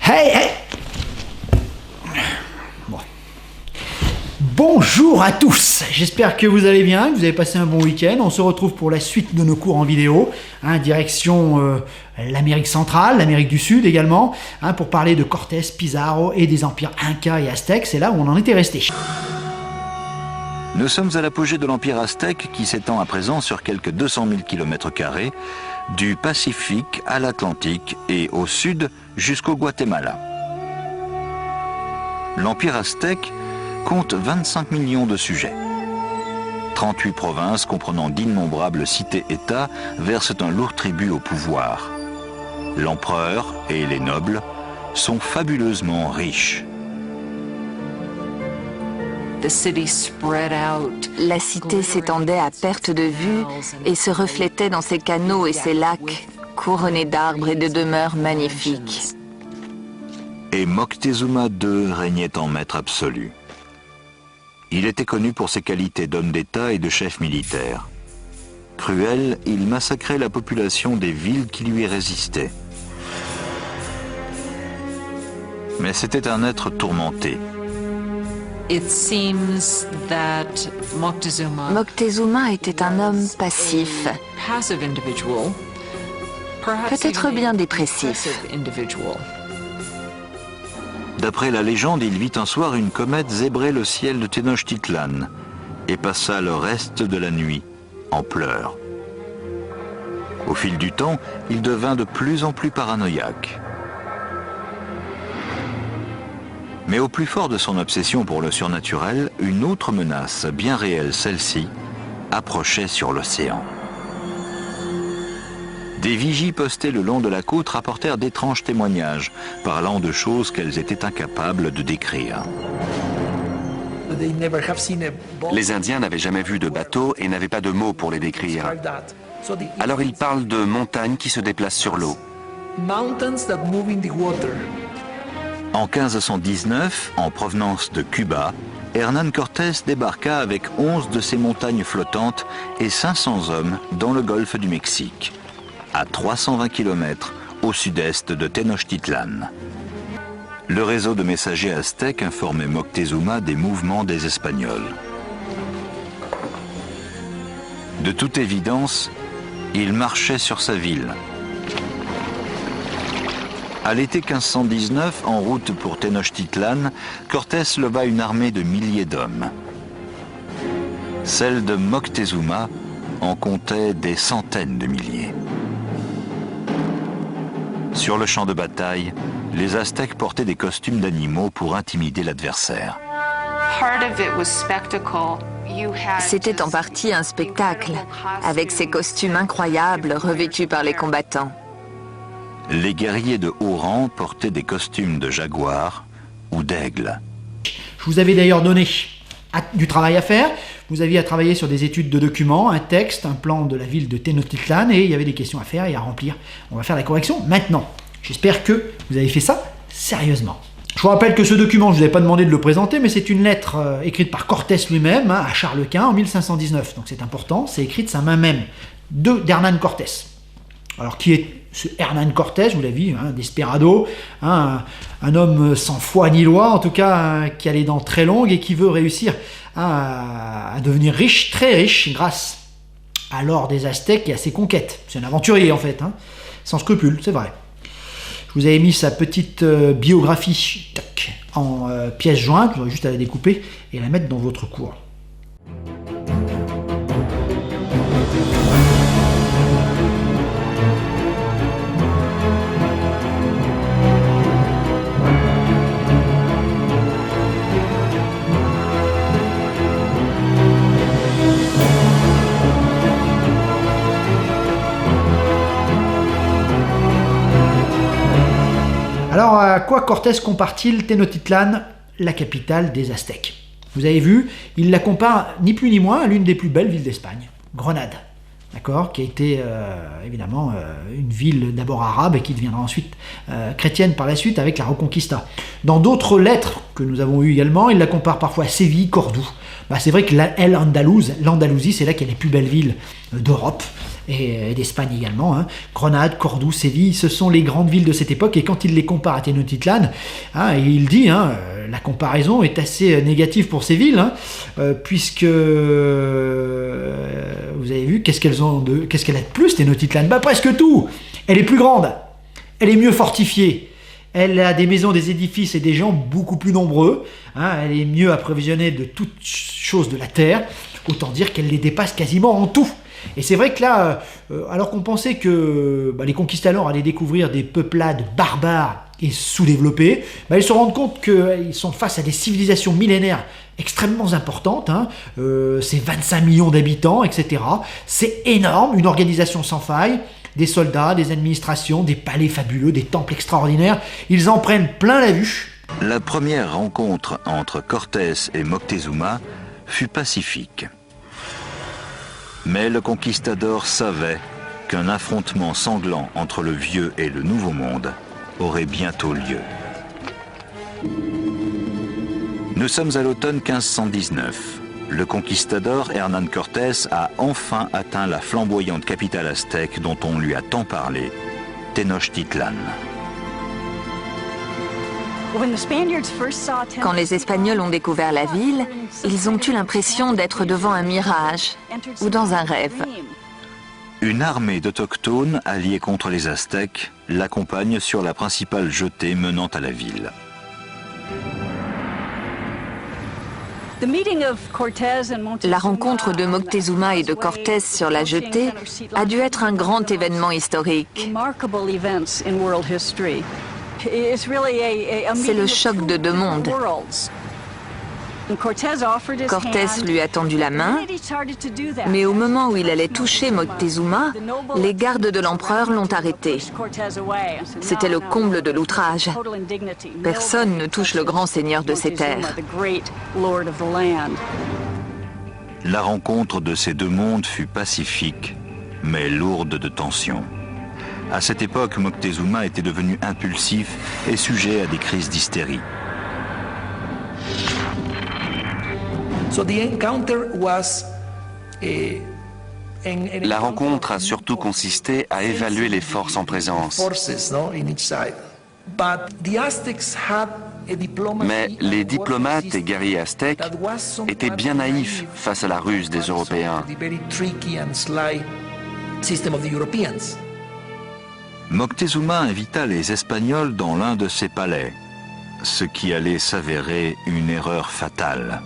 Hey, hey. Bon. Bonjour à tous, j'espère que vous allez bien, que vous avez passé un bon week-end. On se retrouve pour la suite de nos cours en vidéo, direction l'Amérique centrale, l'Amérique du Sud également, pour parler de Cortés, Pizarro et des empires Inca et Aztèques. C'est là où on en était resté. Nous sommes à l'apogée de l'Empire aztèque qui s'étend à présent sur quelques 200 000 km², du Pacifique à l'Atlantique et au sud jusqu'au Guatemala. L'Empire aztèque compte 25 millions de sujets. 38 provinces comprenant d'innombrables cités-États versent un lourd tribut au pouvoir. L'empereur et les nobles sont fabuleusement riches. La cité s'étendait à perte de vue et se reflétait dans ses canaux et ses lacs, couronnés d'arbres et de demeures magnifiques. Et Moctezuma II régnait en maître absolu. Il était connu pour ses qualités d'homme d'État et de chef militaire. Cruel, il massacrait la population des villes qui lui résistaient. Mais c'était un être tourmenté. Moctezuma était un homme passif, peut-être bien dépressif. D'après la légende, il vit un soir une comète zébrer le ciel de Tenochtitlan et passa le reste de la nuit en pleurs. Au fil du temps, il devint de plus en plus paranoïaque. Mais au plus fort de son obsession pour le surnaturel, une autre menace, bien réelle celle-ci, approchait sur l'océan. Des vigies postées le long de la côte rapportèrent d'étranges témoignages, parlant de choses qu'elles étaient incapables de décrire. Les Indiens n'avaient jamais vu de bateau et n'avaient pas de mots pour les décrire. Alors ils parlent de montagnes qui se déplacent sur l'eau. En 1519, en provenance de Cuba, Hernán Cortés débarqua avec 11 de ses montagnes flottantes et 500 hommes dans le golfe du Mexique, à 320 km au sud-est de Tenochtitlan. Le réseau de messagers aztèques informait Moctezuma des mouvements des Espagnols. De toute évidence, il marchait sur sa ville. À l'été 1519, en route pour Tenochtitlan, Cortés leva une armée de milliers d'hommes. Celle de Moctezuma en comptait des centaines de milliers. Sur le champ de bataille, les Aztèques portaient des costumes d'animaux pour intimider l'adversaire. C'était en partie un spectacle, avec ces costumes incroyables revêtus par les combattants. Les guerriers de haut rang portaient des costumes de jaguar ou d'aigle. Je vous avais d'ailleurs donné du travail à faire. Vous aviez à travailler sur des études de documents, un texte, un plan de la ville de Tenochtitlan, et il y avait des questions à faire et à remplir. On va faire la correction maintenant. J'espère que vous avez fait ça sérieusement. Je vous rappelle que ce document, je ne vous avais pas demandé de le présenter, mais c'est une lettre écrite par Cortés lui-même à Charles Quint en 1519. Donc c'est important, c'est écrit de sa main même, d'Hernán Cortés. Alors qui est ce Hernán Cortés, vous l'avez vu, desperado, un homme sans foi ni loi, en tout cas qui a les dents très longues et qui veut réussir à devenir riche, très riche, grâce à l'or des Aztèques et à ses conquêtes. C'est un aventurier en fait, sans scrupules, c'est vrai. Je vous avais mis sa petite biographie en pièces jointes, vous aurez juste à la découper et la mettre dans votre cours. Alors, à quoi Cortés compare-t-il Tenochtitlan, la capitale des Aztèques? Vous avez vu, il la compare ni plus ni moins à l'une des plus belles villes d'Espagne, Grenade, d'accord, qui a été évidemment une ville d'abord arabe et qui deviendra ensuite chrétienne par la suite avec la Reconquista. Dans d'autres lettres que nous avons eues également, il la compare parfois à Séville, Cordoue. C'est vrai que l'Andalousie, c'est là qu'il y a les plus belles villes d'Europe. et d'Espagne également. Hein. Grenade, Cordoue, Séville, ce sont les grandes villes de cette époque, et quand il les compare à Tenochtitlan, hein, il dit, hein, la comparaison est assez négative pour ces villes, hein, puisque vous avez vu, qu'est-ce qu'elle a de plus, Tenochtitlan? Bah presque tout. Elle est plus grande, elle est mieux fortifiée, elle a des maisons, des édifices et des gens beaucoup plus nombreux, hein, elle est mieux approvisionnée de toutes choses de la terre, autant dire qu'elle les dépasse quasiment en tout. Et c'est vrai que là, alors qu'on pensait que les conquistadors allaient découvrir des peuplades barbares et sous-développées, ils se rendent compte qu'ils sont face à des civilisations millénaires extrêmement importantes, hein, c'est 25 millions d'habitants, etc. C'est énorme, une organisation sans faille, des soldats, des administrations, des palais fabuleux, des temples extraordinaires, ils en prennent plein la vue. La première rencontre entre Cortés et Moctezuma fut pacifique. Mais le conquistador savait qu'un affrontement sanglant entre le vieux et le nouveau monde aurait bientôt lieu. Nous sommes à l'automne 1519. Le conquistador Hernán Cortés a enfin atteint la flamboyante capitale aztèque dont on lui a tant parlé, Tenochtitlan. Quand les Espagnols ont découvert la ville, ils ont eu l'impression d'être devant un mirage ou dans un rêve. Une armée d'autochtones alliés contre les Aztèques l'accompagne sur la principale jetée menant à la ville. La rencontre de Moctezuma et de Cortés sur la jetée a dû être un grand événement historique. C'est le choc de deux mondes. Cortés lui a tendu la main, mais au moment où il allait toucher Moctezuma, les gardes de l'empereur l'ont arrêté. C'était le comble de l'outrage. Personne ne touche le grand seigneur de ces terres. La rencontre de ces deux mondes fut pacifique, mais lourde de tensions. À cette époque, Moctezuma était devenu impulsif et sujet à des crises d'hystérie. La rencontre a surtout consisté à évaluer les forces en présence. Mais les diplomates et guerriers aztèques étaient bien naïfs face à la ruse des Européens. Moctezuma invita les Espagnols dans l'un de ses palais, ce qui allait s'avérer une erreur fatale.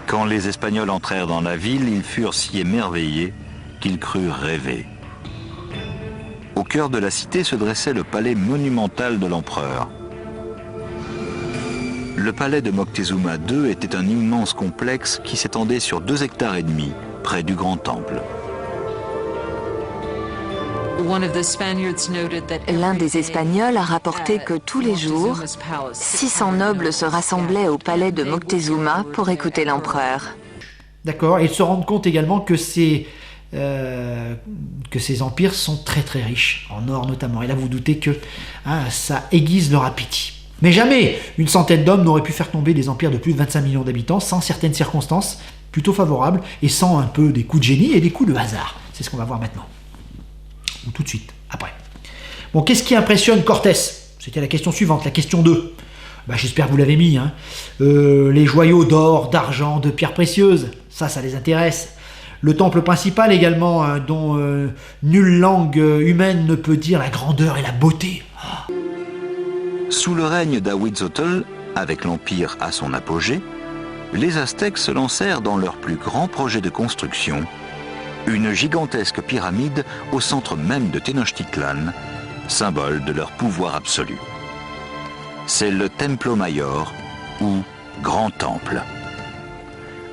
Quand les Espagnols entrèrent dans la ville, ils furent si émerveillés qu'ils crurent rêver. Au cœur de la cité se dressait le palais monumental de l'empereur. Le palais de Moctezuma II était un immense complexe qui s'étendait sur 2,5 hectares, près du Grand Temple. L'un des Espagnols a rapporté que tous les jours, 600 nobles se rassemblaient au palais de Moctezuma pour écouter l'empereur. D'accord, et ils se rendent compte également que ces empires sont très très riches, en or notamment. Et là vous doutez que ça aiguise leur appétit. Mais jamais une centaine d'hommes n'auraient pu faire tomber des empires de plus de 25 millions d'habitants sans certaines circonstances plutôt favorables et sans un peu des coups de génie et des coups de hasard. C'est ce qu'on va voir maintenant. Ou tout de suite, après. Bon, qu'est-ce qui impressionne Cortés? C'était la question suivante, la question 2. J'espère que vous l'avez mis. Hein. Les joyaux d'or, d'argent, de pierres précieuses, ça les intéresse. Le temple principal également, dont nulle langue humaine ne peut dire la grandeur et la beauté. Oh. Sous le règne d'Ahuitzotl, avec l'Empire à son apogée, les Aztèques se lancèrent dans leur plus grand projet de construction, une gigantesque pyramide au centre même de Tenochtitlan, symbole de leur pouvoir absolu. C'est le Templo Mayor, ou Grand Temple.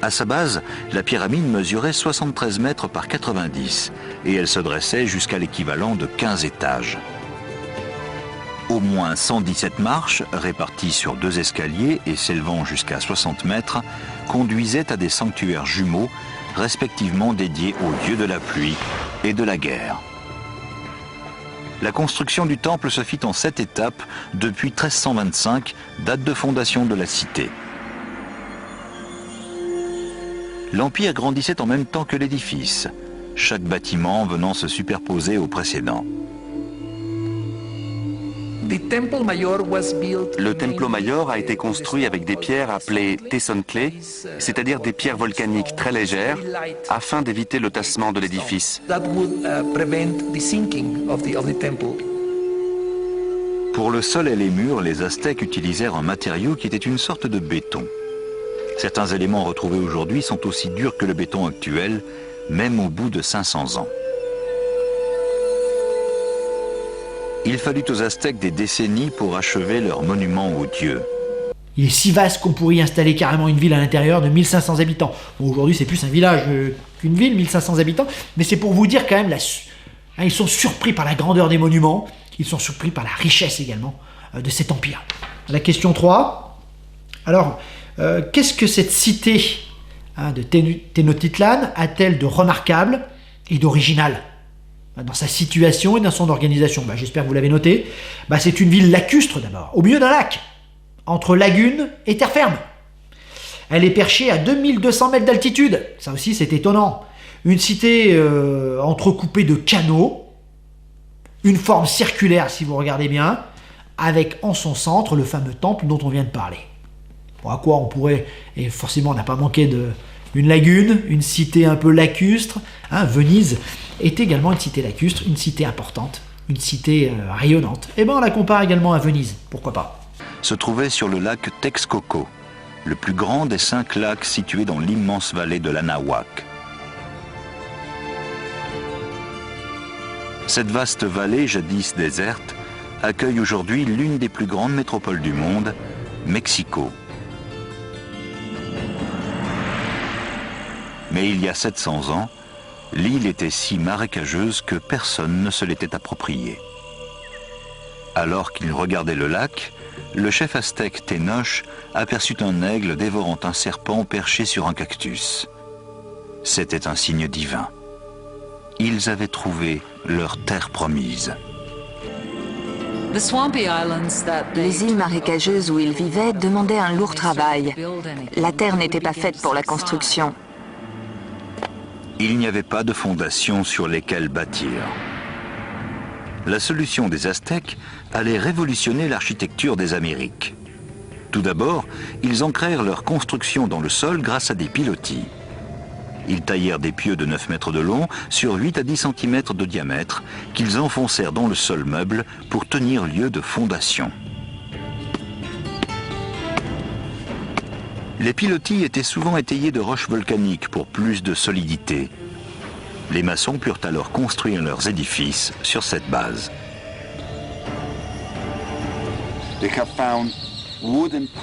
À sa base, la pyramide mesurait 73 mètres par 90 et elle se dressait jusqu'à l'équivalent de 15 étages. Au moins 117 marches, réparties sur 2 escaliers et s'élevant jusqu'à 60 mètres, conduisaient à des sanctuaires jumeaux respectivement dédiés aux dieux de la pluie et de la guerre. La construction du temple se fit en 7 étapes depuis 1325, date de fondation de la cité. L'empire grandissait en même temps que l'édifice, chaque bâtiment venant se superposer au précédent. Le Templo Mayor a été construit avec des pierres appelées tessontle, c'est-à-dire des pierres volcaniques très légères, afin d'éviter le tassement de l'édifice. Pour le sol et les murs, les Aztèques utilisèrent un matériau qui était une sorte de béton. Certains éléments retrouvés aujourd'hui sont aussi durs que le béton actuel, même au bout de 500 ans. Il fallut aux Aztèques des décennies pour achever leur monument aux dieux. Il est si vaste qu'on pourrait y installer carrément une ville à l'intérieur de 1500 habitants. Bon, aujourd'hui, c'est plus un village qu'une ville, 1500 habitants, mais c'est pour vous dire quand même, ils sont surpris par la grandeur des monuments, ils sont surpris par la richesse également de cet empire. La question 3. Alors, qu'est-ce que cette cité de Tenochtitlan a-t-elle de remarquable et d'original dans sa situation et dans son organisation? J'espère que vous l'avez noté. C'est une ville lacustre d'abord, au milieu d'un lac, entre lagune et terre ferme. Elle est perchée à 2200 mètres d'altitude, ça aussi c'est étonnant. Une cité entrecoupée de canaux, une forme circulaire si vous regardez bien, avec en son centre le fameux temple dont on vient de parler. Bon, à quoi on pourrait, et forcément on n'a pas manqué une lagune, une cité un peu lacustre, Venise est également une cité lacustre, une cité importante, une cité rayonnante. Et on la compare également à Venise, pourquoi pas. Se trouvait sur le lac Texcoco, le plus grand des 5 lacs situés dans l'immense vallée de l'Anahuac. Cette vaste vallée, jadis déserte, accueille aujourd'hui l'une des plus grandes métropoles du monde, Mexico. Mais il y a 700 ans, l'île était si marécageuse que personne ne se l'était appropriée. Alors qu'il regardait le lac, le chef aztèque Tenoch aperçut un aigle dévorant un serpent perché sur un cactus. C'était un signe divin. Ils avaient trouvé leur terre promise. Les îles marécageuses où ils vivaient demandaient un lourd travail. La terre n'était pas faite pour la construction. Il n'y avait pas de fondations sur lesquelles bâtir. La solution des Aztèques allait révolutionner l'architecture des Amériques. Tout d'abord, ils ancrèrent leur construction dans le sol grâce à des pilotis. Ils taillèrent des pieux de 9 mètres de long sur 8 à 10 cm de diamètre qu'ils enfoncèrent dans le sol meuble pour tenir lieu de fondation. Les pilotis étaient souvent étayés de roches volcaniques pour plus de solidité. Les maçons purent alors construire leurs édifices sur cette base.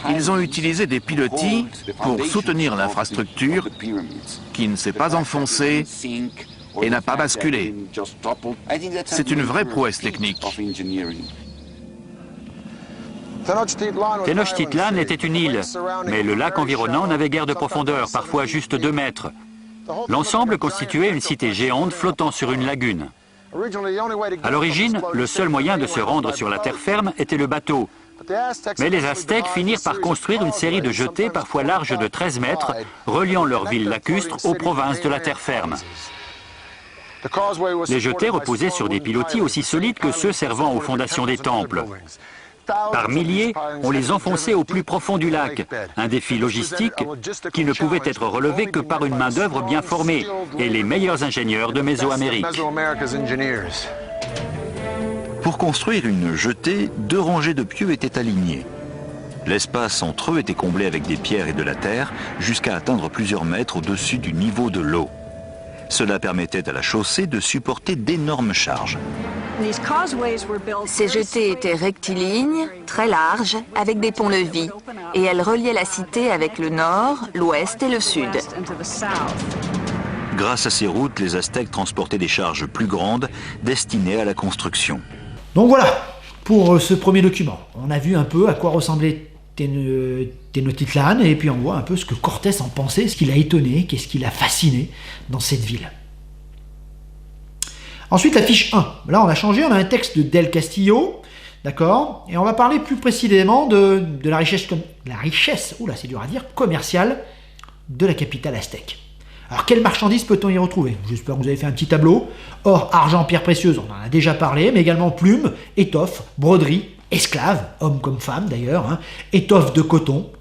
Ils ont utilisé des pilotis pour soutenir l'infrastructure qui ne s'est pas enfoncée et n'a pas basculé. C'est une vraie prouesse technique. Tenochtitlan était une île, mais le lac environnant n'avait guère de profondeur, parfois juste 2 mètres. L'ensemble constituait une cité géante flottant sur une lagune. À l'origine, le seul moyen de se rendre sur la terre ferme était le bateau. Mais les Aztèques finirent par construire une série de jetées parfois larges de 13 mètres, reliant leur ville lacustre aux provinces de la terre ferme. Les jetées reposaient sur des pilotis aussi solides que ceux servant aux fondations des temples. Par milliers, on les enfonçait au plus profond du lac, un défi logistique qui ne pouvait être relevé que par une main-d'œuvre bien formée et les meilleurs ingénieurs de Mésoamérique. Pour construire une jetée, 2 rangées de pieux étaient alignées. L'espace entre eux était comblé avec des pierres et de la terre jusqu'à atteindre plusieurs mètres au-dessus du niveau de l'eau. Cela permettait à la chaussée de supporter d'énormes charges. Ces jetées étaient rectilignes, très larges, avec des ponts-levis, et elles reliaient la cité avec le nord, l'ouest et le sud. Grâce à ces routes, les Aztèques transportaient des charges plus grandes destinées à la construction. Donc voilà, pour ce premier document. On a vu un peu à quoi ressemblait Tenochtitlan, et puis on voit un peu ce que Cortés en pensait, ce qui l'a étonné, qu'est-ce qui l'a fasciné dans cette ville. Ensuite, la fiche 1. Là, on a changé, on a un texte de Del Castillo, d'accord, et on va parler plus précisément de la richesse, oula, c'est dur à dire, commerciale de la capitale aztèque. Alors, quelles marchandises peut-on y retrouver? J'espère que vous avez fait un petit tableau. Or, argent, pierres précieuses, on en a déjà parlé, mais également plumes, étoffes, broderies, esclaves, hommes comme femmes d'ailleurs, hein, étoffes de coton,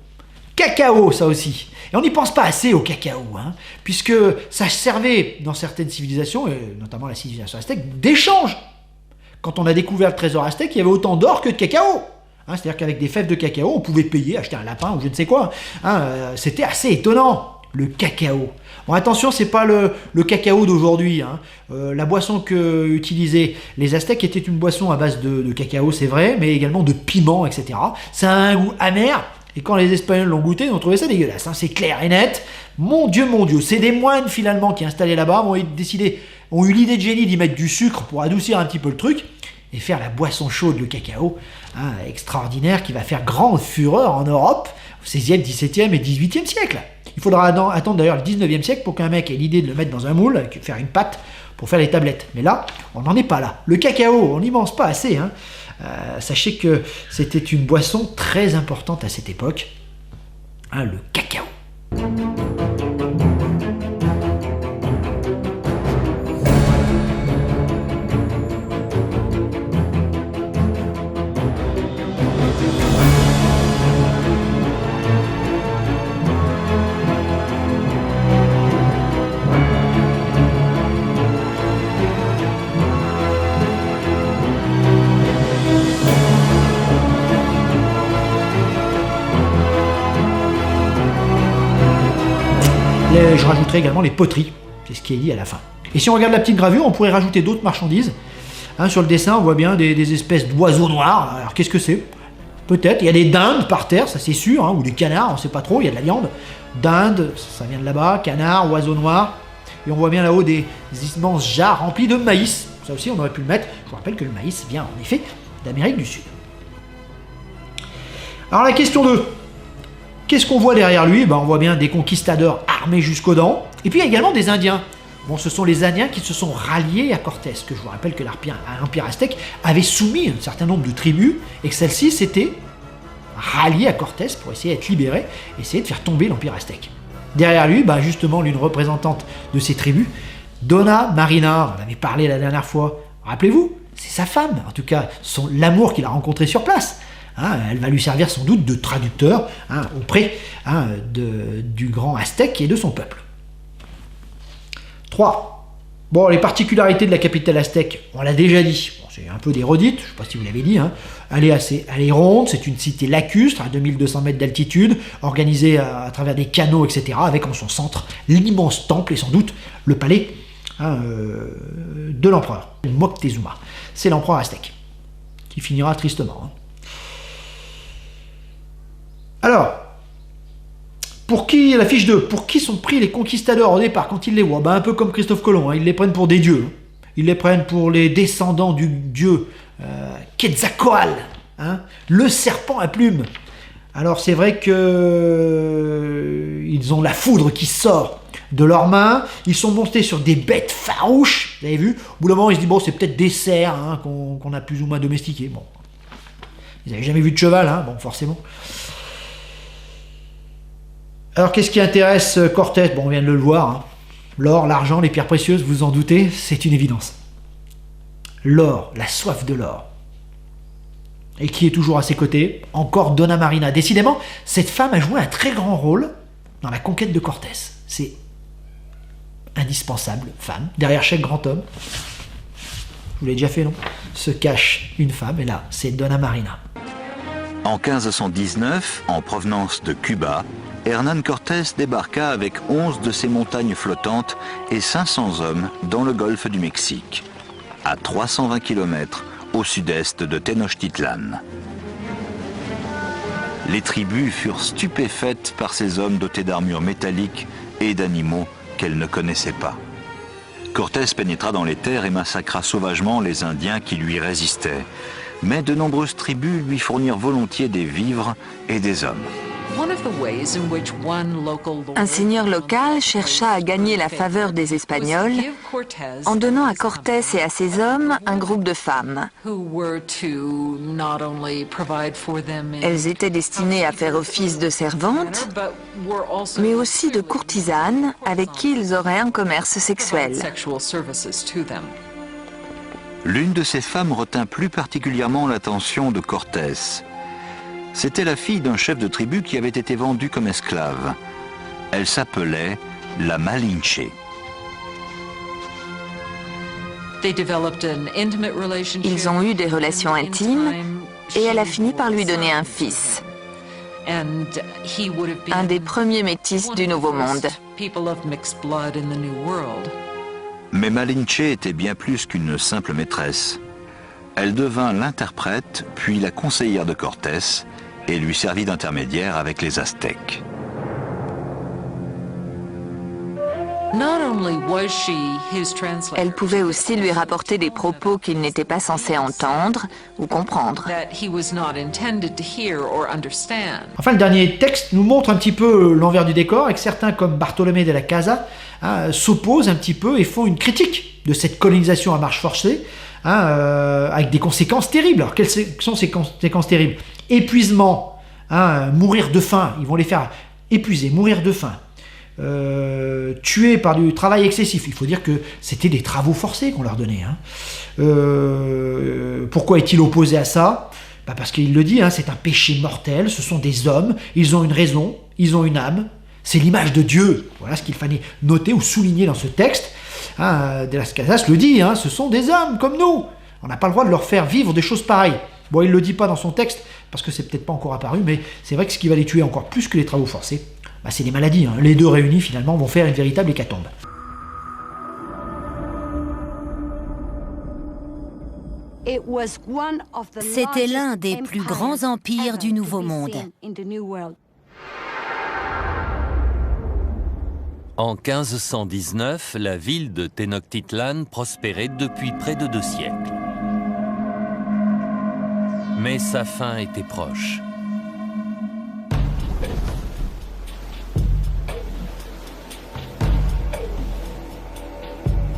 cacao, ça aussi. Et on n'y pense pas assez au cacao, hein, puisque ça servait dans certaines civilisations, et notamment la civilisation aztèque, d'échange. Quand on a découvert le trésor aztèque, il y avait autant d'or que de cacao. Hein, c'est-à-dire qu'avec des fèves de cacao, on pouvait payer, acheter un lapin ou je ne sais quoi. Hein, c'était assez étonnant, le cacao. Bon, attention, c'est pas le cacao d'aujourd'hui. Hein. La boisson que utilisaient les Aztèques était une boisson à base de cacao, c'est vrai, mais également de piment, etc. Ça a un goût amer, et quand les Espagnols l'ont goûté, ils ont trouvé ça dégueulasse. Hein. C'est clair et net. Mon Dieu, c'est des moines finalement qui installés là-bas ont eu l'idée de génie d'y mettre du sucre pour adoucir un petit peu le truc, et faire la boisson chaude, le cacao, hein, extraordinaire, qui va faire grande fureur en Europe, au 16e, 17e et 18e siècle. Il faudra attendre d'ailleurs le 19e siècle pour qu'un mec ait l'idée de le mettre dans un moule, faire une pâte pour faire les tablettes. Mais là, on n'en est pas là. Le cacao, on n'y mange pas assez. Hein. Sachez que c'était une boisson très importante à cette époque, hein, le cacao. Je rajouterai également les poteries, c'est ce qui est dit à la fin. Et si on regarde la petite gravure, on pourrait rajouter d'autres marchandises. Hein, sur le dessin, on voit bien des espèces d'oiseaux noirs. Alors qu'est-ce que c'est? Peut-être. Il y a des dindes par terre, ça c'est sûr, hein, ou des canards, on ne sait pas trop, il y a de la viande. Dinde, ça vient de là-bas, canards, oiseaux noirs. Et on voit bien là-haut des immenses jarres remplis de maïs. Ça aussi, on aurait pu le mettre. Je vous rappelle que le maïs vient en effet d'Amérique du Sud. Alors la question 2. Qu'est-ce qu'on voit derrière lui? On voit bien des conquistadors armés jusqu'aux dents, et puis il y a également des Indiens. Bon, ce sont les Indiens qui se sont ralliés à Cortés, que je vous rappelle que l'Empire aztèque avait soumis un certain nombre de tribus, et que celles-ci s'étaient ralliées à Cortés pour essayer d'être libérées, essayer de faire tomber l'Empire aztèque. Derrière lui, justement, l'une représentante de ces tribus, Dona Marina, on en avait parlé la dernière fois, rappelez-vous, c'est sa femme, en tout cas l'amour qu'il a rencontré sur place. Hein, elle va lui servir sans doute de traducteur, hein, auprès, hein, du grand aztèque et de son peuple. 3. Bon, les particularités de la capitale aztèque, on l'a déjà dit, bon, c'est un peu des redites, je ne sais pas si vous l'avez dit, hein. Elle est ronde, c'est une cité lacustre, à 2200 mètres d'altitude, organisée à travers des canaux, etc., avec en son centre l'immense temple et sans doute le palais, hein, de l'empereur, Moctezuma. C'est l'empereur aztèque, qui finira tristement. Hein. Alors, pour qui, la fiche 2, pour qui sont pris les conquistadors au départ quand ils les voient? Un peu comme Christophe Colomb, hein, ils les prennent pour des dieux. Ils les prennent pour les descendants du dieu Quetzalcoatl, hein, le serpent à plumes. Alors c'est vrai que ils ont la foudre qui sort de leurs mains, ils sont montés sur des bêtes farouches, vous avez vu? Au bout d'un moment, ils se disent, bon, c'est peut-être des cerfs, hein, qu'on a plus ou moins domestiqués. Bon, ils n'avaient jamais vu de cheval, hein, bon, forcément. Alors, qu'est-ce qui intéresse Cortés? Bon, on vient de le voir. Hein. L'or, l'argent, les pierres précieuses, vous en doutez, c'est une évidence. L'or, la soif de l'or. Et qui est toujours à ses côtés? Encore Dona Marina. Décidément, cette femme a joué un très grand rôle dans la conquête de Cortés. C'est indispensable, femme. Derrière chaque grand homme, je vous l'ai déjà fait, non? Se cache une femme, et là, c'est Dona Marina. En 1519, en provenance de Cuba, Hernán Cortés débarqua avec 11 de ses montagnes flottantes et 500 hommes dans le golfe du Mexique, à 320 km au sud-est de Tenochtitlan. Les tribus furent stupéfaites par ces hommes dotés d'armures métalliques et d'animaux qu'elles ne connaissaient pas. Cortés pénétra dans les terres et massacra sauvagement les Indiens qui lui résistaient, mais de nombreuses tribus lui fournirent volontiers des vivres et des hommes. Un seigneur local chercha à gagner la faveur des Espagnols en donnant à Cortés et à ses hommes un groupe de femmes. Elles étaient destinées à faire office de servantes, mais aussi de courtisanes avec qui ils auraient un commerce sexuel. L'une de ces femmes retint plus particulièrement l'attention de Cortés. C'était la fille d'un chef de tribu qui avait été vendu comme esclave. Elle s'appelait la Malinche. Ils ont eu des relations intimes et elle a fini par lui donner un fils, un des premiers métis du Nouveau Monde. Mais Malinche était bien plus qu'une simple maîtresse. Elle devint l'interprète, puis la conseillère de Cortés, et lui servit d'intermédiaire avec les Aztèques. Elle pouvait aussi lui rapporter des propos qu'il n'était pas censé entendre ou comprendre. Enfin, le dernier texte nous montre un petit peu l'envers du décor, et que certains comme Bartolomé de la Casa s'opposent un petit peu et font une critique de cette colonisation à marche forcée, avec des conséquences terribles. Alors, quelles sont ces conséquences terribles? Épuisement, mourir de faim, ils vont les faire épuiser, mourir de faim. Tués par du travail excessif. Il faut dire que c'était des travaux forcés qu'on leur donnait. Pourquoi est-il opposé à ça? Parce qu'il le dit, c'est un péché mortel, ce sont des hommes, ils ont une raison, ils ont une âme, c'est l'image de Dieu. Voilà ce qu'il fallait noter ou souligner dans ce texte. De las Casas le dit, ce sont des hommes comme nous. On n'a pas le droit de leur faire vivre des choses pareilles. Bon, il ne le dit pas dans son texte, parce que c'est peut-être pas encore apparu, mais c'est vrai que ce qui va les tuer encore plus que les travaux forcés, c'est les maladies. Les deux réunis, finalement, vont faire une véritable hécatombe. C'était l'un des plus grands empires du Nouveau Monde. En 1519, la ville de Tenochtitlan prospérait depuis près de 2 siècles. Mais sa fin était proche.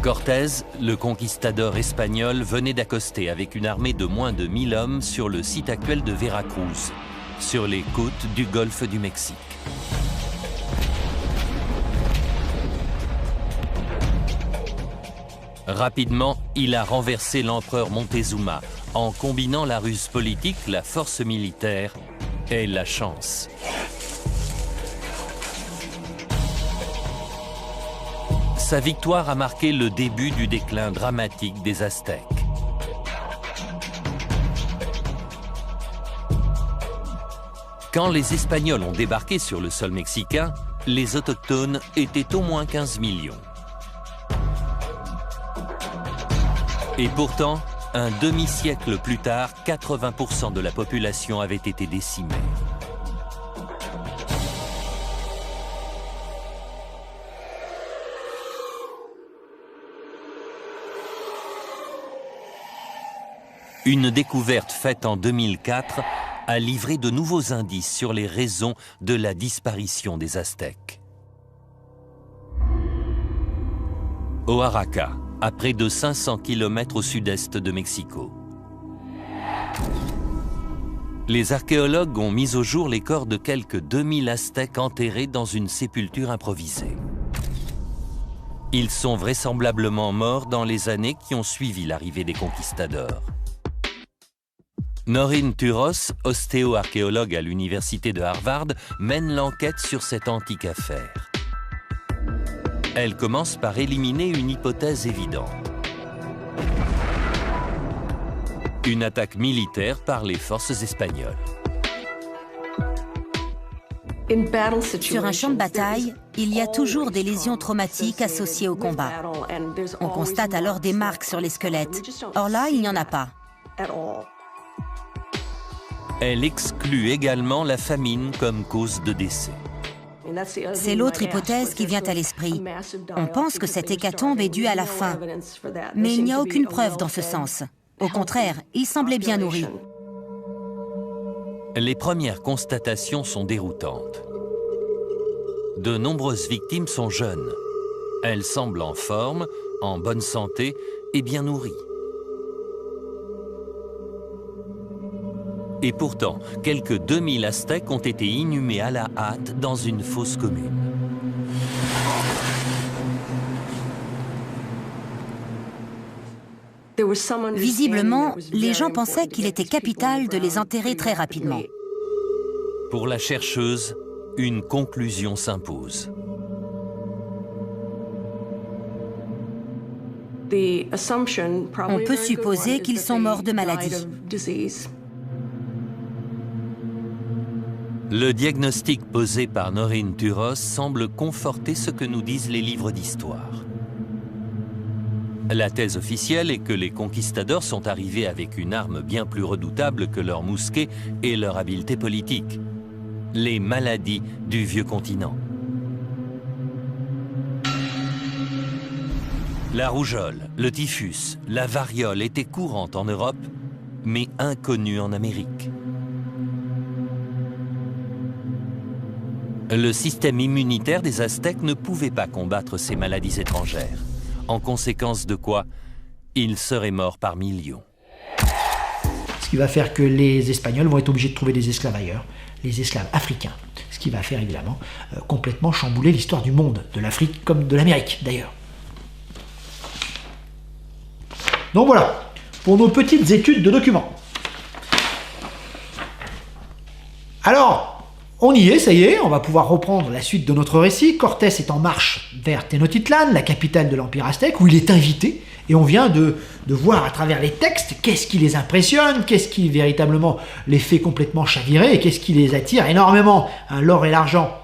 Cortés, le conquistador espagnol, venait d'accoster avec une armée de moins de 1000 hommes sur le site actuel de Veracruz, sur les côtes du golfe du Mexique. Rapidement, il a renversé l'empereur Montezuma en combinant la ruse politique, la force militaire et la chance. Sa victoire a marqué le début du déclin dramatique des Aztèques. Quand les Espagnols ont débarqué sur le sol mexicain, les autochtones étaient au moins 15 millions. Et pourtant, un demi-siècle plus tard, 80% de la population avait été décimée. Une découverte faite en 2004 a livré de nouveaux indices sur les raisons de la disparition des Aztèques. Oaxaca, à près de 500 km au sud-est de Mexico. Les archéologues ont mis au jour les corps de quelques 2000 Aztèques enterrés dans une sépulture improvisée. Ils sont vraisemblablement morts dans les années qui ont suivi l'arrivée des conquistadors. Noreen Turos, ostéo-archéologue à l'université de Harvard, mène l'enquête sur cette antique affaire. Elle commence par éliminer une hypothèse évidente. Une attaque militaire par les forces espagnoles. Sur un champ de bataille, il y a toujours des lésions traumatiques associées au combat. On constate alors des marques sur les squelettes. Or là, il n'y en a pas. Elle exclut également la famine comme cause de décès. C'est l'autre hypothèse qui vient à l'esprit. On pense que cette hécatombe est due à la faim, mais il n'y a aucune preuve dans ce sens. Au contraire, ils semblaient bien nourris. Les premières constatations sont déroutantes. De nombreuses victimes sont jeunes. Elles semblent en forme, en bonne santé et bien nourries. Et pourtant, quelques 2000 Aztèques ont été inhumés à la hâte dans une fosse commune. Visiblement, les gens pensaient qu'il était capital de les enterrer très rapidement. Pour la chercheuse, une conclusion s'impose. On peut supposer qu'ils sont morts de maladie. Le diagnostic posé par Noreen Turos semble conforter ce que nous disent les livres d'histoire. La thèse officielle est que les conquistadors sont arrivés avec une arme bien plus redoutable que leurs mousquets et leur habileté politique. Les maladies du vieux continent. La rougeole, le typhus, la variole étaient courantes en Europe, mais inconnues en Amérique. Le système immunitaire des Aztèques ne pouvait pas combattre ces maladies étrangères. En conséquence de quoi, ils seraient morts par millions. Ce qui va faire que les Espagnols vont être obligés de trouver des esclaves ailleurs, les esclaves africains. Ce qui va faire évidemment complètement chambouler l'histoire du monde, de l'Afrique comme de l'Amérique d'ailleurs. Donc voilà, pour nos petites études de documents. Alors, on y est, ça y est, on va pouvoir reprendre la suite de notre récit. Cortés est en marche vers Tenochtitlan, la capitale de l'Empire aztèque, où il est invité. Et on vient de voir à travers les textes qu'est-ce qui les impressionne, qu'est-ce qui véritablement les fait complètement chavirer, et qu'est-ce qui les attire énormément, hein, l'or et l'argent.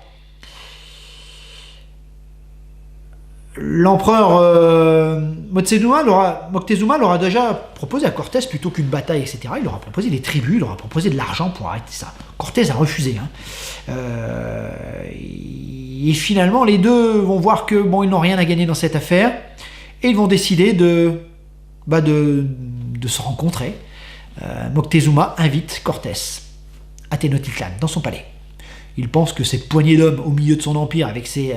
L'empereur Moctezuma leur a déjà proposé à Cortés, plutôt qu'une bataille, etc., il leur a proposé des tribus, il leur a proposé de l'argent pour arrêter ça. Cortés a refusé. Et finalement, les deux vont voir que bon, ils n'ont rien à gagner dans cette affaire, et ils vont décider de se rencontrer. Moctezuma invite Cortés à Tenochtitlan, dans son palais. Il pense que cette poignée d'hommes au milieu de son empire, avec ses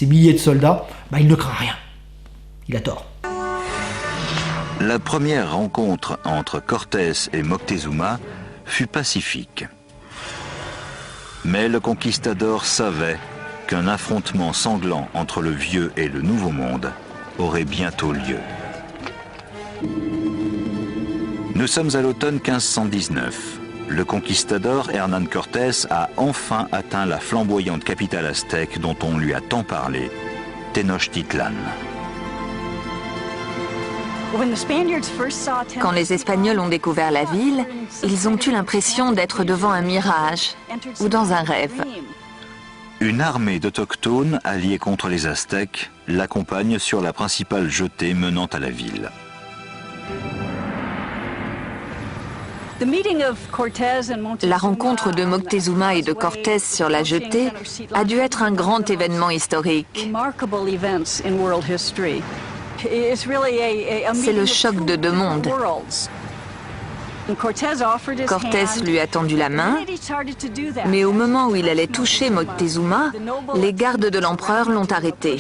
milliers de soldats, il ne craint rien. Il a tort. La première rencontre entre Cortés et Moctezuma fut pacifique. Mais le conquistador savait qu'un affrontement sanglant entre le vieux et le nouveau monde aurait bientôt lieu. Nous sommes à l'automne 1519. Le conquistador Hernán Cortés a enfin atteint la flamboyante capitale aztèque dont on lui a tant parlé, Tenochtitlan. Quand les Espagnols ont découvert la ville, ils ont eu l'impression d'être devant un mirage ou dans un rêve. Une armée d'autochtones alliés contre les Aztèques l'accompagne sur la principale jetée menant à la ville. La rencontre de Moctezuma et de Cortés sur la jetée a dû être un grand événement historique. C'est le choc de deux mondes. Cortés lui a tendu la main, mais au moment où il allait toucher Moctezuma, les gardes de l'empereur l'ont arrêté.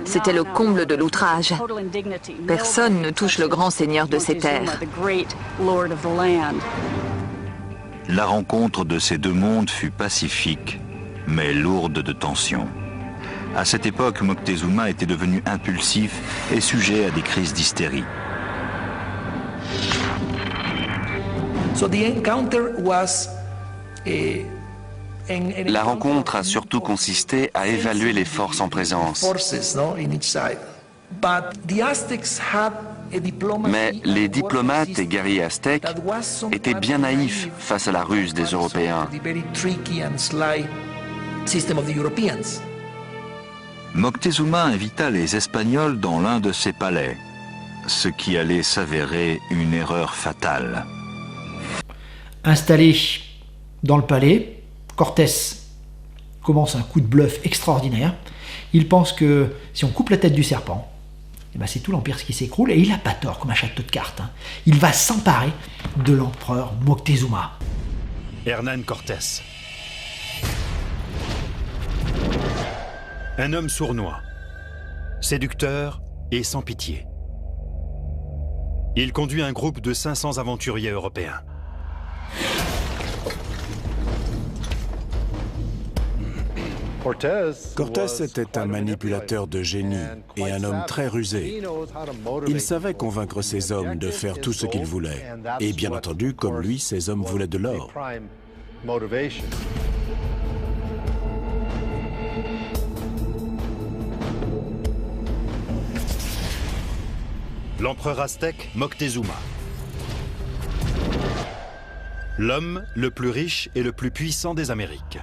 C'était le comble de l'outrage. Personne ne touche le grand seigneur de ces terres. La rencontre de ces deux mondes fut pacifique, mais lourde de tensions. À cette époque, Moctezuma était devenu impulsif et sujet à des crises d'hystérie. La rencontre a surtout consisté à évaluer les forces en présence. Mais les diplomates et guerriers aztèques étaient bien naïfs face à la ruse des Européens. Moctezuma invita les Espagnols dans l'un de ses palais, ce qui allait s'avérer une erreur fatale. Installé dans le palais, Cortés commence un coup de bluff extraordinaire. Il pense que si on coupe la tête du serpent, c'est tout l'empire qui s'écroule, et il n'a pas tort comme un château de cartes. Il va s'emparer de l'empereur Moctezuma. Hernán Cortés. Un homme sournois, séducteur et sans pitié. Il conduit un groupe de 500 aventuriers européens. Cortés était un manipulateur de génie et un homme très rusé. Il savait convaincre ses hommes de faire tout ce qu'ils voulaient. Et bien entendu, comme lui, ses hommes voulaient de l'or. L'empereur aztèque Moctezuma. L'homme le plus riche et le plus puissant des Amériques.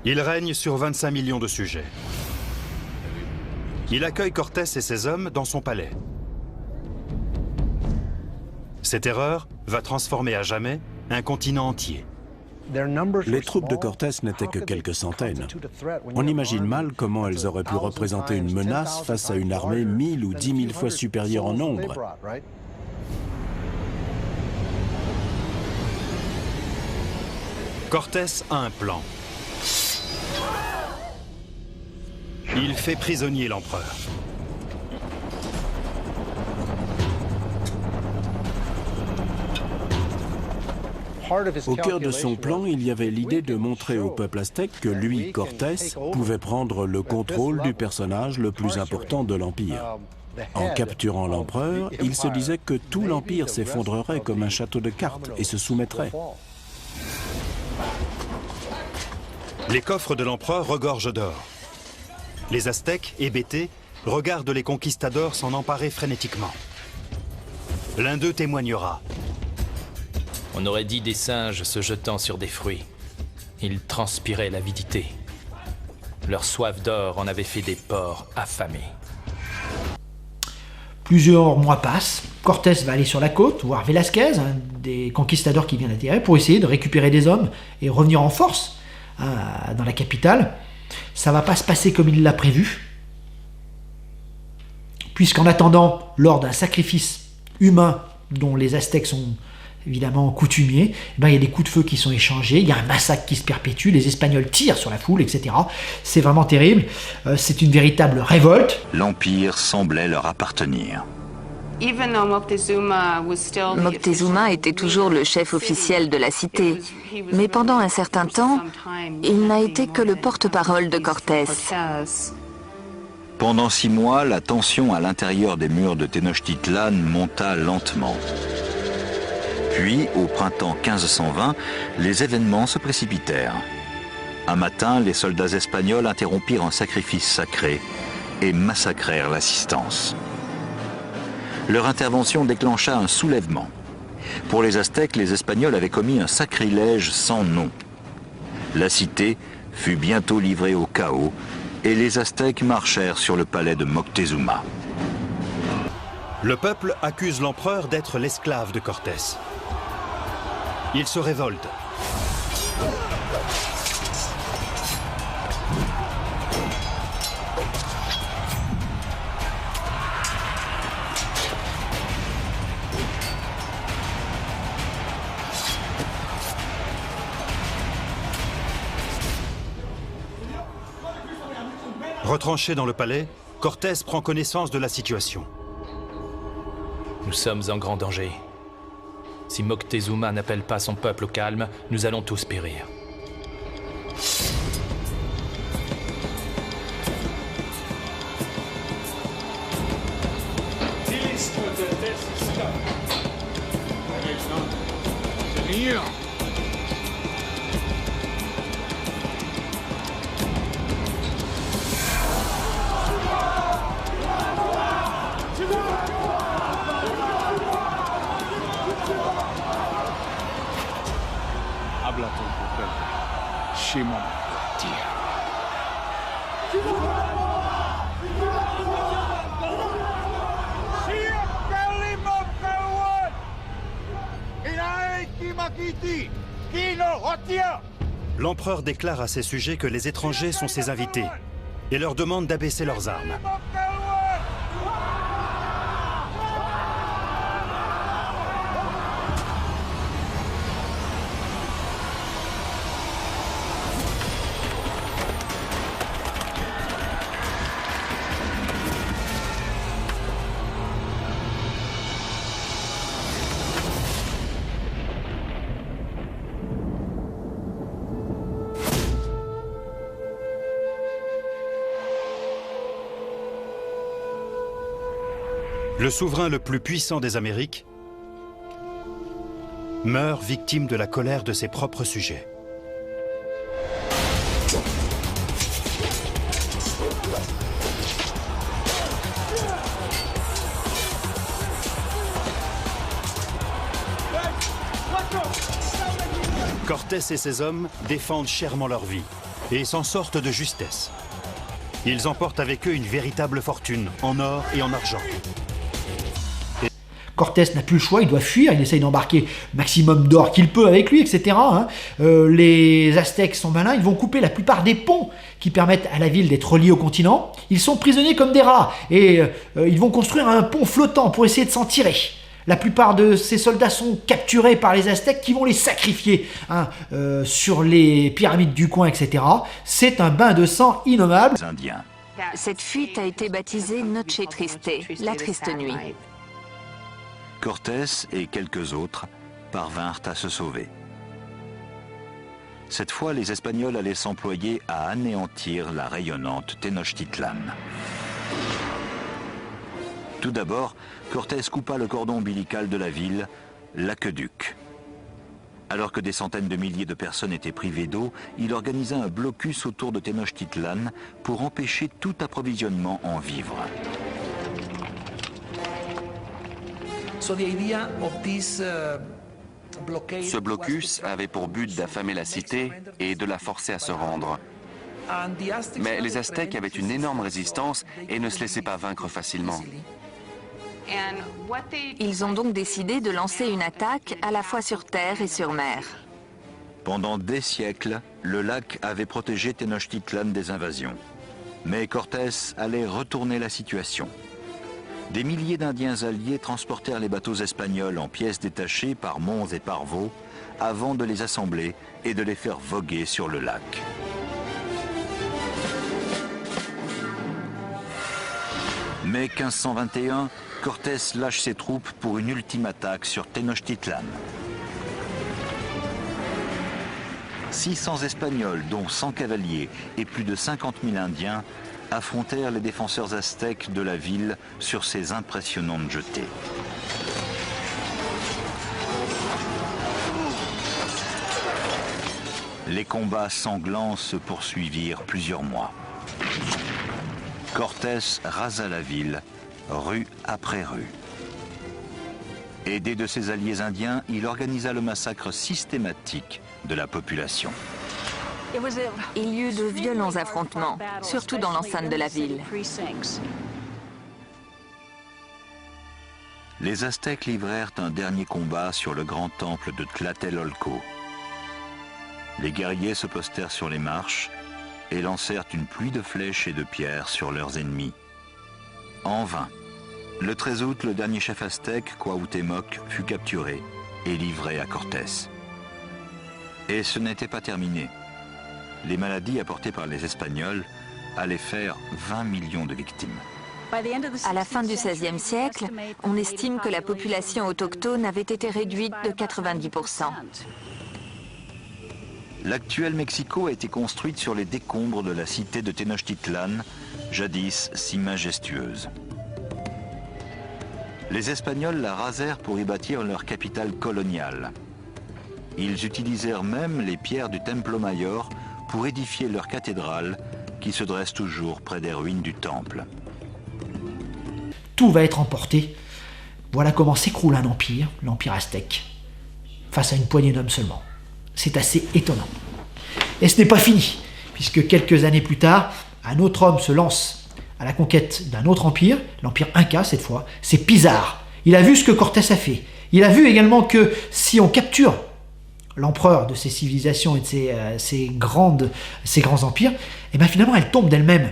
Il règne sur 25 millions de sujets. Il accueille Cortés et ses hommes dans son palais. Cette erreur va transformer à jamais un continent entier. Les troupes de Cortés n'étaient que quelques centaines. On imagine mal comment elles auraient pu représenter une menace face à une armée 1000 ou 10 000 fois supérieure en nombre. Cortés a un plan. Il fait prisonnier l'empereur. Au cœur de son plan, il y avait l'idée de montrer au peuple aztèque que lui, Cortés, pouvait prendre le contrôle du personnage le plus important de l'Empire. En capturant l'empereur, il se disait que tout l'Empire s'effondrerait comme un château de cartes et se soumettrait. Les coffres de l'empereur regorgent d'or. Les Aztèques, hébétés, regardent les conquistadors s'en emparer frénétiquement. L'un d'eux témoignera. On aurait dit des singes se jetant sur des fruits. Ils transpiraient l'avidité. Leur soif d'or en avait fait des porcs affamés. Plusieurs mois passent. Cortés va aller sur la côte, voir Velasquez, un des conquistadors qui vient d'atterrir, pour essayer de récupérer des hommes et revenir en force dans la capitale. Ça va pas se passer comme il l'a prévu, puisqu'en attendant, lors d'un sacrifice humain dont les Aztèques sont évidemment coutumiers, il y a des coups de feu qui sont échangés, il y a un massacre qui se perpétue, les Espagnols tirent sur la foule, etc. C'est vraiment terrible, c'est une véritable révolte. L'Empire semblait leur appartenir. Moctezuma était toujours le chef officiel de la cité, mais pendant un certain temps, il n'a été que le porte-parole de Cortés. Pendant 6 mois, la tension à l'intérieur des murs de Tenochtitlan monta lentement. Puis, au printemps 1520, les événements se précipitèrent. Un matin, les soldats espagnols interrompirent un sacrifice sacré et massacrèrent l'assistance. Leur intervention déclencha un soulèvement. Pour les Aztèques, les Espagnols avaient commis un sacrilège sans nom. La cité fut bientôt livrée au chaos et les Aztèques marchèrent sur le palais de Moctezuma. Le peuple accuse l'empereur d'être l'esclave de Cortés. Il se révolte. Retranché dans le palais, Cortés prend connaissance de la situation. Nous sommes en grand danger. Si Moctezuma n'appelle pas son peuple au calme, nous allons tous périr. L'empereur déclare à ses sujets que les étrangers sont ses invités et leur demande d'abaisser leurs armes. le souverain le plus puissant des Amériques, meurt victime de la colère de ses propres sujets. Cortés et ses hommes défendent chèrement leur vie et s'en sortent de justesse. Ils emportent avec eux une véritable fortune en or et en argent. Cortés n'a plus le choix, il doit fuir, il essaye d'embarquer le maximum d'or qu'il peut avec lui, etc. Les Aztèques sont malins, ils vont couper la plupart des ponts qui permettent à la ville d'être reliée au continent. Ils sont prisonniers comme des rats et ils vont construire un pont flottant pour essayer de s'en tirer. La plupart de ces soldats sont capturés par les Aztèques qui vont les sacrifier sur les pyramides du coin, etc. C'est un bain de sang innommable. Cette fuite a été baptisée Noche Triste, la triste nuit. Cortés et quelques autres parvinrent à se sauver. Cette fois, les Espagnols allaient s'employer à anéantir la rayonnante Tenochtitlan. Tout d'abord, Cortés coupa le cordon ombilical de la ville, l'aqueduc. Alors que des centaines de milliers de personnes étaient privées d'eau, il organisa un blocus autour de Tenochtitlan pour empêcher tout approvisionnement en vivres. Ce blocus avait pour but d'affamer la cité et de la forcer à se rendre. Mais les Aztèques avaient une énorme résistance et ne se laissaient pas vaincre facilement. Ils ont donc décidé de lancer une attaque à la fois sur terre et sur mer. Pendant des siècles, le lac avait protégé Tenochtitlan des invasions. Mais Cortés allait retourner la situation. Des milliers d'Indiens alliés transportèrent les bateaux espagnols en pièces détachées par monts et par veaux avant de les assembler et de les faire voguer sur le lac. Mai 1521, Cortés lâche ses troupes pour une ultime attaque sur Tenochtitlan. 600 Espagnols, dont 100 cavaliers et plus de 50 000 Indiens, affrontèrent les défenseurs aztèques de la ville sur ces impressionnantes jetées. Les combats sanglants se poursuivirent plusieurs mois. Cortés rasa la ville, rue après rue. Aidé de ses alliés indiens, il organisa le massacre systématique de la population. Il y eut de violents affrontements, surtout dans l'enceinte de la ville. Les Aztèques livrèrent un dernier combat sur le grand temple de Tlatelolco. Les guerriers se postèrent sur les marches et lancèrent une pluie de flèches et de pierres sur leurs ennemis. En vain. Le 13 août, le dernier chef aztèque, Cuauhtémoc, fut capturé et livré à Cortés. Et ce n'était pas terminé. Les maladies apportées par les Espagnols allaient faire 20 millions de victimes. À la fin du XVIe siècle, on estime que la population autochtone avait été réduite de 90%. L'actuel Mexico a été construite sur les décombres de la cité de Tenochtitlan, jadis si majestueuse. Les Espagnols la rasèrent pour y bâtir leur capitale coloniale. Ils utilisèrent même les pierres du Templo Mayor pour édifier leur cathédrale qui se dresse toujours près des ruines du temple. Tout va être emporté. Voilà comment s'écroule un empire, l'empire aztèque, face à une poignée d'hommes seulement. C'est assez étonnant. Et ce n'est pas fini, puisque quelques années plus tard, un autre homme se lance à la conquête d'un autre empire, l'empire Inca cette fois, c'est Pizarre. Il a vu ce que Cortés a fait. Il a vu également que si on capture l'empereur de ces civilisations et de ces grands empires, et bien finalement elle tombe d'elle-même.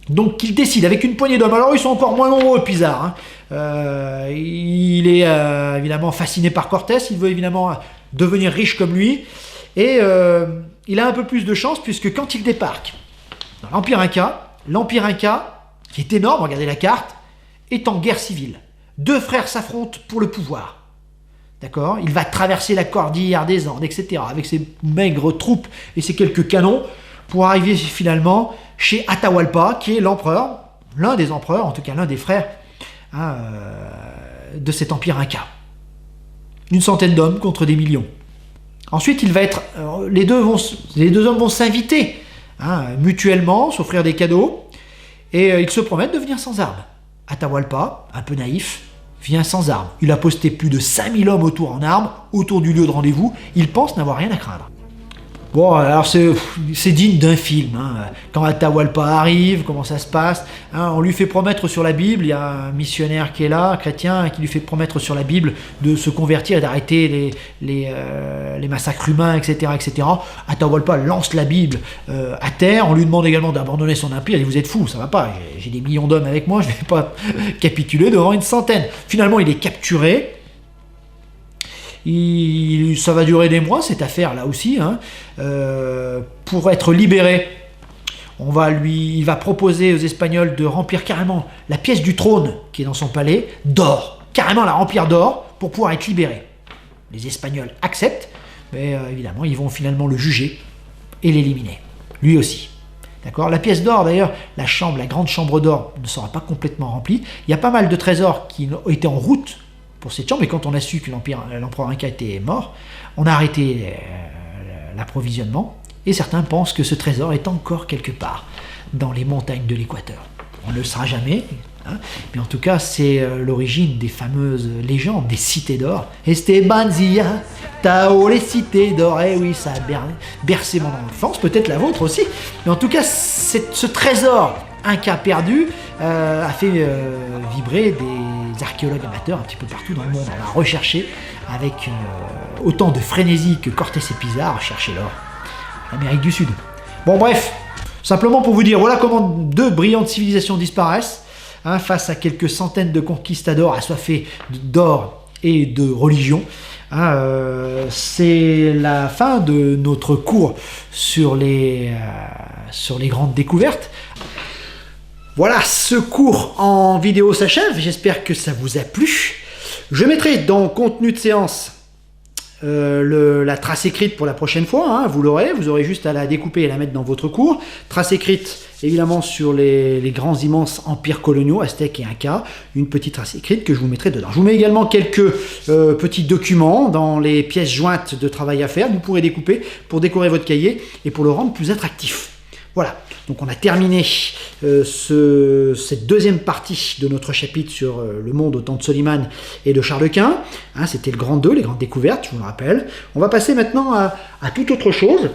Donc il décide avec une poignée d'hommes, alors ils sont encore moins nombreux, Pizarre. Il est évidemment fasciné par Cortés, il veut évidemment devenir riche comme lui, et il a un peu plus de chance puisque quand il débarque dans l'empire Inca, qui est énorme, regardez la carte, est en guerre civile. Deux frères s'affrontent pour le pouvoir. D'accord ? Il va traverser la cordillère des Andes, etc., avec ses maigres troupes et ses quelques canons, pour arriver finalement chez Atahualpa, qui est l'empereur, l'un des empereurs, en tout cas l'un des frères de cet empire inca. Une centaine d'hommes contre des millions. Ensuite, les deux hommes vont s'inviter mutuellement, s'offrir des cadeaux, et ils se promettent de venir sans armes. Atahualpa, un peu naïf, vient sans armes. Il a posté plus de 5000 hommes en armes, autour du lieu de rendez-vous. Il pense n'avoir rien à craindre. Bon, alors c'est digne d'un film. Quand Atahualpa arrive, comment ça se passe, on lui fait promettre sur la Bible, il y a un missionnaire qui est là, un chrétien, qui lui fait promettre sur la Bible de se convertir et d'arrêter les massacres humains, etc., etc. Atahualpa lance la Bible à terre, on lui demande également d'abandonner son empire, il dit vous êtes fous, ça va pas, j'ai des millions d'hommes avec moi, je vais pas capituler devant une centaine. Finalement, il est capturé. Ça va durer des mois, cette affaire là aussi. Pour être libéré, il va proposer aux Espagnols de remplir carrément la pièce du trône qui est dans son palais d'or, carrément la remplir d'or pour pouvoir être libéré. Les Espagnols acceptent, mais évidemment ils vont finalement le juger et l'éliminer, lui aussi. D'accord ? La pièce d'or d'ailleurs, la grande chambre d'or ne sera pas complètement remplie. Il y a pas mal de trésors qui ont été en route pour cette chambre, et quand on a su que l'empereur Inca était mort, on a arrêté l'approvisionnement, et certains pensent que ce trésor est encore quelque part dans les montagnes de l'Équateur. On ne le saura jamais, mais en tout cas c'est l'origine des fameuses légendes des cités d'or. Esteban Zia, Tao les cités d'or, eh oui, ça a bercé mon enfance, peut-être la vôtre aussi, mais en tout cas ce trésor Inca perdu a fait vibrer des archéologues amateurs un petit peu partout dans le monde. On l'a recherché avec autant de frénésie que Cortés et Pizarro recherchaient l'or en Amérique du Sud. Bon bref, simplement pour vous dire, voilà comment deux brillantes civilisations disparaissent face à quelques centaines de conquistadors assoiffés d'or et de religion. C'est la fin de notre cours sur les grandes découvertes. Voilà, ce cours en vidéo s'achève, j'espère que ça vous a plu. Je mettrai dans contenu de séance la trace écrite pour la prochaine fois, vous l'aurez, vous aurez juste à la découper et la mettre dans votre cours. Trace écrite évidemment sur les grands immenses empires coloniaux, aztèques et incas, une petite trace écrite que je vous mettrai dedans. Je vous mets également quelques petits documents dans les pièces jointes de travail à faire, vous pourrez découper pour décorer votre cahier et pour le rendre plus attractif. Voilà, donc on a terminé cette deuxième partie de notre chapitre sur le monde au temps de Soliman et de Charles Quint. C'était le grand 2, les grandes découvertes, je vous le rappelle. On va passer maintenant à toute autre chose,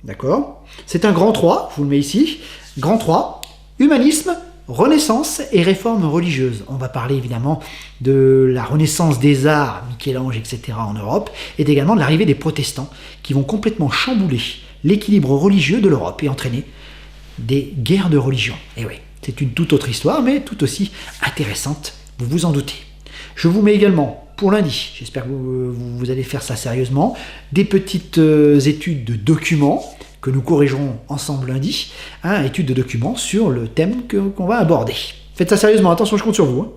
d'accord ? C'est un grand 3, je vous le mets ici. Grand 3, humanisme, renaissance et réforme religieuse. On va parler évidemment de la renaissance des arts, Michel-Ange, etc. en Europe, et également de l'arrivée des protestants qui vont complètement chambouler l'équilibre religieux de l'Europe et entraîner des guerres de religion. Et oui, c'est une toute autre histoire, mais tout aussi intéressante, vous vous en doutez. Je vous mets également, pour lundi, j'espère que vous allez faire ça sérieusement, des petites études de documents que nous corrigerons ensemble lundi, études de documents sur le thème qu'on va aborder. Faites ça sérieusement, attention, je compte sur vous.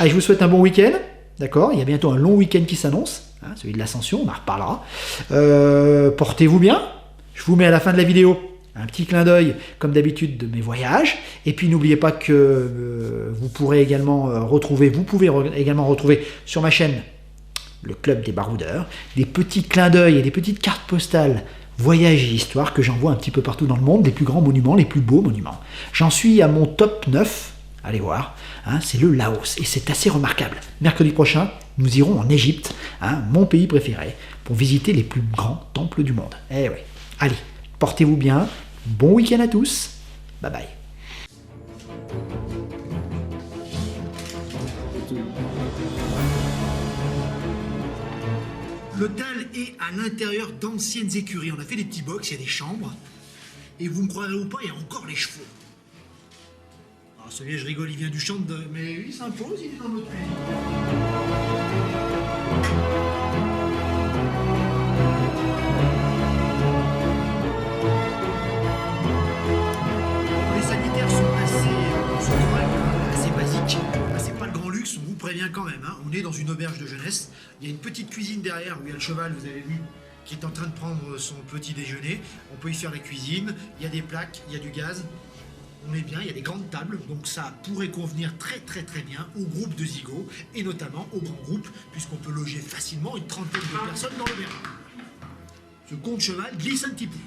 Allez, je vous souhaite un bon week-end, d'accord ? Il y a bientôt un long week-end qui s'annonce, celui de l'Ascension, on en reparlera. Portez-vous bien, je vous mets à la fin de la vidéo un petit clin d'œil, comme d'habitude, de mes voyages. Et puis n'oubliez pas que vous pouvez également retrouver sur ma chaîne, le Club des Baroudeurs, des petits clins d'œil et des petites cartes postales voyages et histoire que j'envoie un petit peu partout dans le monde, des plus grands monuments, les plus beaux monuments. J'en suis à mon top 9, allez voir, c'est le Laos, et c'est assez remarquable. Mercredi prochain, nous irons en Égypte, mon pays préféré, pour visiter les plus grands temples du monde. Eh oui, allez, portez-vous bien, bon week-end à tous, bye bye. L'hôtel est à l'intérieur d'anciennes écuries. On a fait des petits box, il y a des chambres. Et vous me croirez ou pas, il y a encore les chevaux. Alors celui-là, je rigole, il vient du champ de... Mais lui, il s'impose, il est dans notre cuisine. Les sanitaires sont assez basiques. C'est pas le grand luxe, on vous prévient quand même. On est dans une auberge de jeunesse. Il y a une petite cuisine derrière où il y a le cheval, vous avez vu, qui est en train de prendre son petit déjeuner. On peut y faire la cuisine. Il y a des plaques, il y a du gaz. On est bien, il y a des grandes tables, donc ça pourrait convenir très bien au groupe de Zigo, et notamment au grand groupe, puisqu'on peut loger facilement une trentaine de personnes dans le verre. Ce compte cheval glisse un petit peu.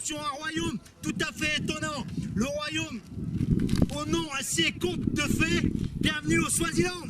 Sur un royaume tout à fait étonnant, le royaume au nom assez conte de fées. Bienvenue au Swaziland.